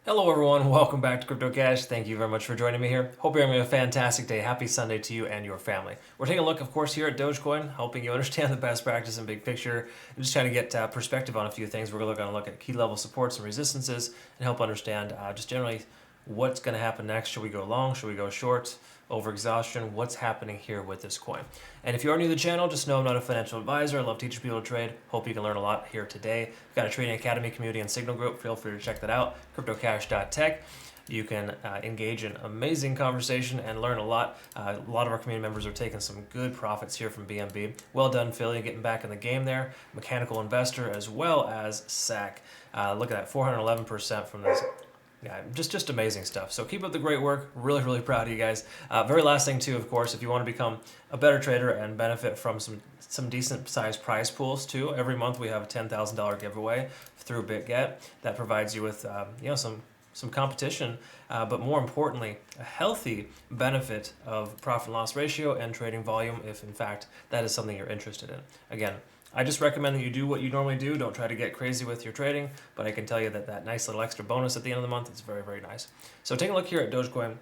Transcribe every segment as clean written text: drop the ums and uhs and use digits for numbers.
Hello everyone, welcome back to Crypto Cash. Thank you very much for joining me here. Hope you're having a fantastic day. Happy Sunday to you and your family. We're taking a look, of course, here at Dogecoin, helping you understand the best practice and big picture, and just trying to get perspective on a few things. We're going to look at key level supports and resistances and help understand just generally what's going to happen next. Should we go long? Should we go short? Over exhaustion? What's happening here with this coin? And if you are new to the channel, just know I'm not a financial advisor. I love teaching people to trade. Hope you can learn a lot here today. We've got a trading academy community and signal group. Feel free to check that out. CryptoCash.tech. You can engage in amazing conversation and learn a lot. A lot of our community members are taking some good profits here from BNB. Well done, Philly, getting back in the game there. Mechanical Investor as well as SAC. Look at that, 411% from this. Yeah, just amazing stuff. So keep up the great work. Really, really proud of you guys. Very last thing too, of course, if you want to become a better trader and benefit from some decent sized prize pools too. Every month we have a $10,000 giveaway through Bitget that provides you with some competition, but more importantly, a healthy benefit of profit and loss ratio and trading volume if in fact that is something you're interested in. Again, I just recommend that you do what you normally do. Don't try to get crazy with your trading, but I can tell you that nice little extra bonus at the end of the month is very, very nice. So taking a look here at Dogecoin,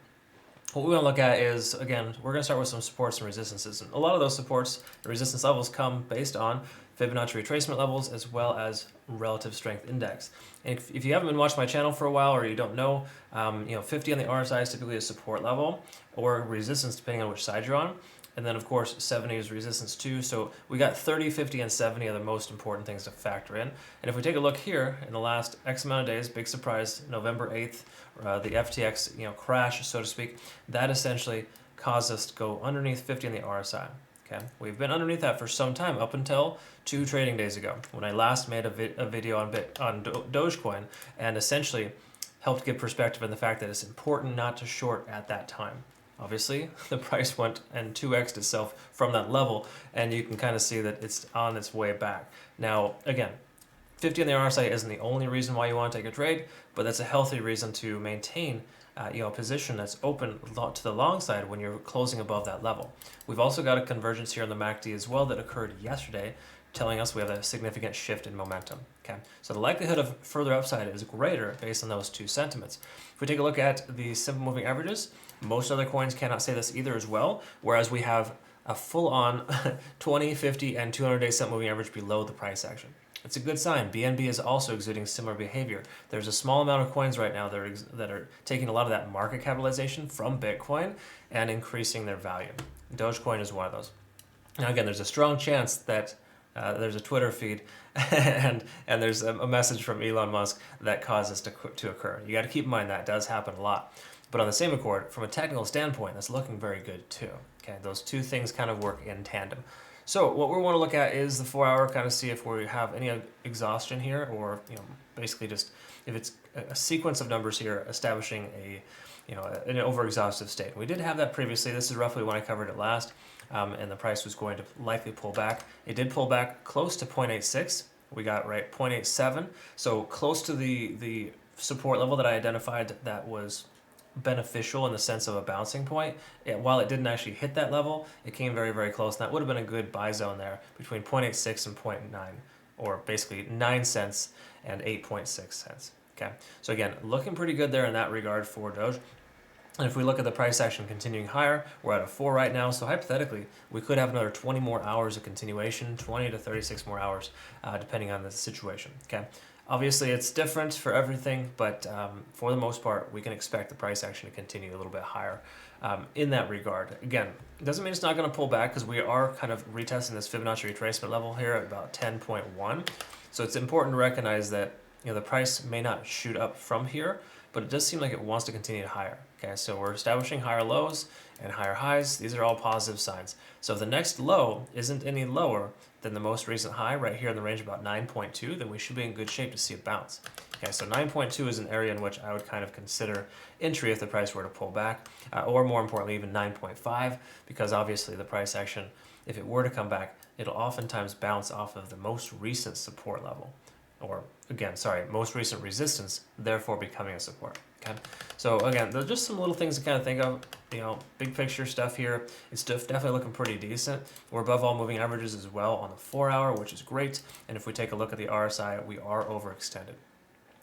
what we want to look at is, again, we're going to start with some supports and resistances. And a lot of those supports and resistance levels come based on Fibonacci retracement levels as well as relative strength index. And if you haven't been watching my channel for a while or you don't know, 50 on the RSI is typically a support level or resistance depending on which side you're on. And then, of course, 70 is resistance too. So we got 30, 50, and 70 are the most important things to factor in. And if we take a look here, in the last X amount of days, big surprise, November 8th, the FTX crash, so to speak, that essentially caused us to go underneath 50 on the RSI. Okay, we've been underneath that for some time, up until 2 trading days ago, when I last made a video on Dogecoin, and essentially helped give perspective on the fact that it's important not to short at that time. Obviously, the price went and 2x'd itself from that level, and you can kind of see that it's on its way back. Now, again, 50 on the RSI isn't the only reason why you want to take a trade, but that's a healthy reason to maintain a position that's open to the long side when you're closing above that level. We've also got a convergence here on the MACD as well that occurred yesterday, telling us we have a significant shift in momentum. Okay, so the likelihood of further upside is greater based on those two sentiments. If we take a look at the simple moving averages, most other coins cannot say this either as well, whereas we have a full-on 20, 50, and 200-day simple moving average below the price action. It's a good sign. BNB is also exuding similar behavior. There's a small amount of coins right now that are taking a lot of that market capitalization from Bitcoin and increasing their value. Dogecoin is one of those. Now again, there's a strong chance that there's a Twitter feed and there's a message from Elon Musk that caused this to occur. You got to keep in mind that does happen a lot. But on the same accord, from a technical standpoint, that's looking very good too. Okay, those two things kind of work in tandem. So what we want to look at is the 4-hour, kind of see if we have any exhaustion here, or basically just if it's a sequence of numbers here establishing an overexhaustive state. We did have that previously. This is roughly when I covered it last, and the price was going to likely pull back. It did pull back close to 0.86. We got right 0.87, so close to the support level that I identified that was beneficial in the sense of a bouncing point. While it didn't actually hit that level, it came very, very close. And that would have been a good buy zone there between 0.86 and 0.9, or basically 9 cents and 8.6 cents. Okay, so again, looking pretty good there in that regard for Doge. And if we look at the price action continuing higher, we're at a 4 right now. So hypothetically, we could have another 20 more hours of continuation, 20 to 36 more hours, depending on the situation. Okay. Obviously, it's different for everything, but for the most part, we can expect the price action to continue a little bit higher in that regard. Again, it doesn't mean it's not going to pull back, because we are kind of retesting this Fibonacci retracement level here at about 10.1. So it's important to recognize that the price may not shoot up from here, but it does seem like it wants to continue higher. Okay, so we're establishing higher lows and higher highs. These are all positive signs. So if the next low isn't any lower than the most recent high right here in the range about 9.2, then we should be in good shape to see a bounce. Okay, so 9.2 is an area in which I would kind of consider entry if the price were to pull back, or more importantly, even 9.5, because obviously the price action, if it were to come back, it'll oftentimes bounce off of the most recent support level. Or again, sorry, most recent resistance, therefore becoming a support. Okay, so again, there's just some little things to kind of think of. Big picture stuff here. It's definitely looking pretty decent. We're above all moving averages as well on the 4-hour, which is great. And if we take a look at the RSI, we are overextended.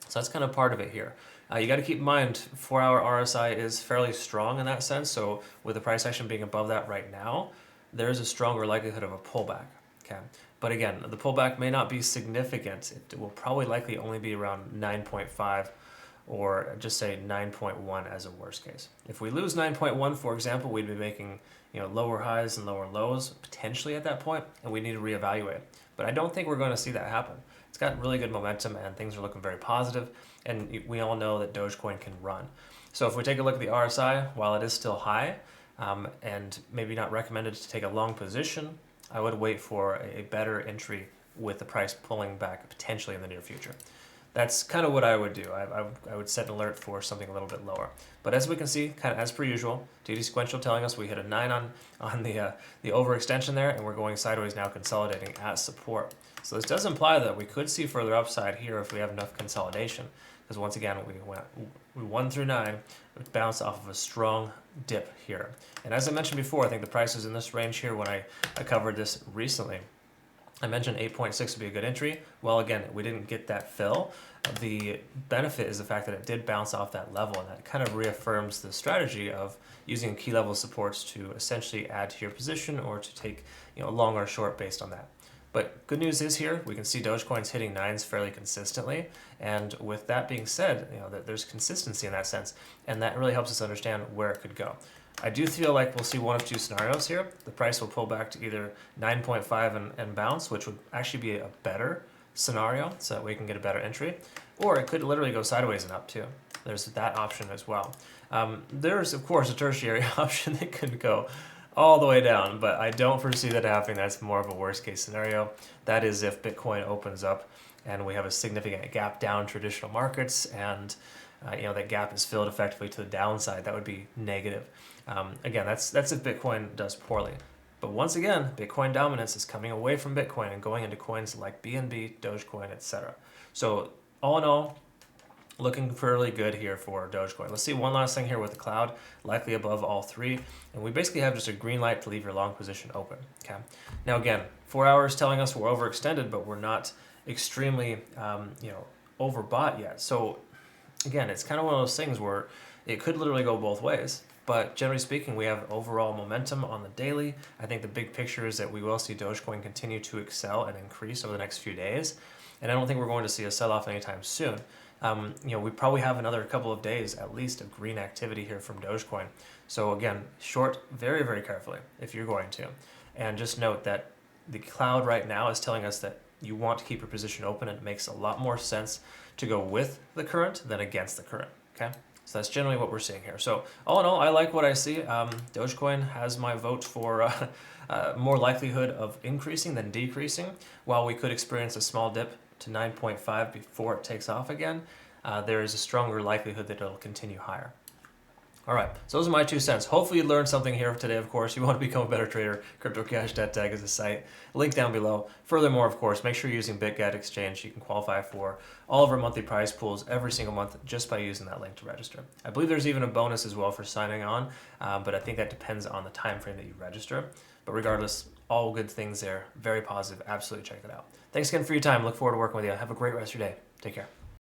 So that's kind of part of it here. You got to keep in mind 4-hour RSI is fairly strong in that sense. So with the price action being above that right now, there is a stronger likelihood of a pullback. Okay, but again, the pullback may not be significant. It will probably likely only be around 9.5 or just say 9.1 as a worst case. If we lose 9.1, for example, we'd be making lower highs and lower lows potentially at that point, and we need to reevaluate. But I don't think we're going to see that happen. It's got really good momentum and things are looking very positive, and we all know that Dogecoin can run. So if we take a look at the RSI, while it is still high and maybe not recommended to take a long position, I would wait for a better entry with the price pulling back potentially in the near future. That's kind of what I would do. I would set an alert for something a little bit lower. But as we can see, kind of as per usual, TD sequential telling us we hit a 9 on the overextension there, and we're going sideways now, consolidating at support. So this does imply that we could see further upside here if we have enough consolidation. Because once again, we won through 9, it bounced off of a strong dip here. And as I mentioned before, I think the price is in this range here when I covered this recently. I mentioned 8.6 would be a good entry. Well, again, we didn't get that fill. The benefit is the fact that it did bounce off that level, and that kind of reaffirms the strategy of using key level supports to essentially add to your position or to take long or short based on that. But good news is here, we can see Dogecoin's hitting 9s fairly consistently. And with that being said, that there's consistency in that sense, and that really helps us understand where it could go. I do feel like we'll see one of two scenarios here. The price will pull back to either 9.5 and bounce, which would actually be a better scenario, so that we can get a better entry. Or it could literally go sideways and up too. There's that option as well. There's, of course, a tertiary option that could go all the way down, but I don't foresee that happening. That's more of a worst case scenario. That is if Bitcoin opens up and we have a significant gap down traditional markets, and that gap is filled effectively to the downside. That would be negative. Again, that's if Bitcoin does poorly. But once again, Bitcoin dominance is coming away from Bitcoin and going into coins like BNB, Dogecoin, etc. So all in all, looking fairly good here for Dogecoin. Let's see one last thing here with the cloud, likely above all three. And we basically have just a green light to leave your long position open. Okay. Now again, 4 hours telling us we're overextended, but we're not extremely overbought yet. So again, it's kind of one of those things where it could literally go both ways. But generally speaking, we have overall momentum on the daily. I think the big picture is that we will see Dogecoin continue to excel and increase over the next few days. And I don't think we're going to see a sell-off anytime soon. We probably have another couple of days at least of green activity here from Dogecoin. So again, short very, very carefully if you're going to. And just note that the cloud right now is telling us that you want to keep your position open, and it makes a lot more sense to go with the current than against the current. Okay. So that's generally what we're seeing here. So all in all, I like what I see. Dogecoin has my vote for more likelihood of increasing than decreasing. While we could experience a small dip to 9.5 before it takes off again, there is a stronger likelihood that it'll continue higher. All right, so those are my 2 cents. Hopefully you learned something here today, of course. You want to become a better trader, CryptoCash.tag is the site. Link down below. Furthermore, of course, make sure you're using Bitget exchange. You can qualify for all of our monthly prize pools every single month just by using that link to register. I believe there's even a bonus as well for signing on, but I think that depends on the time frame that you register. But regardless, all good things there. Very positive. Absolutely check it out. Thanks again for your time. Look forward to working with you. Have a great rest of your day. Take care.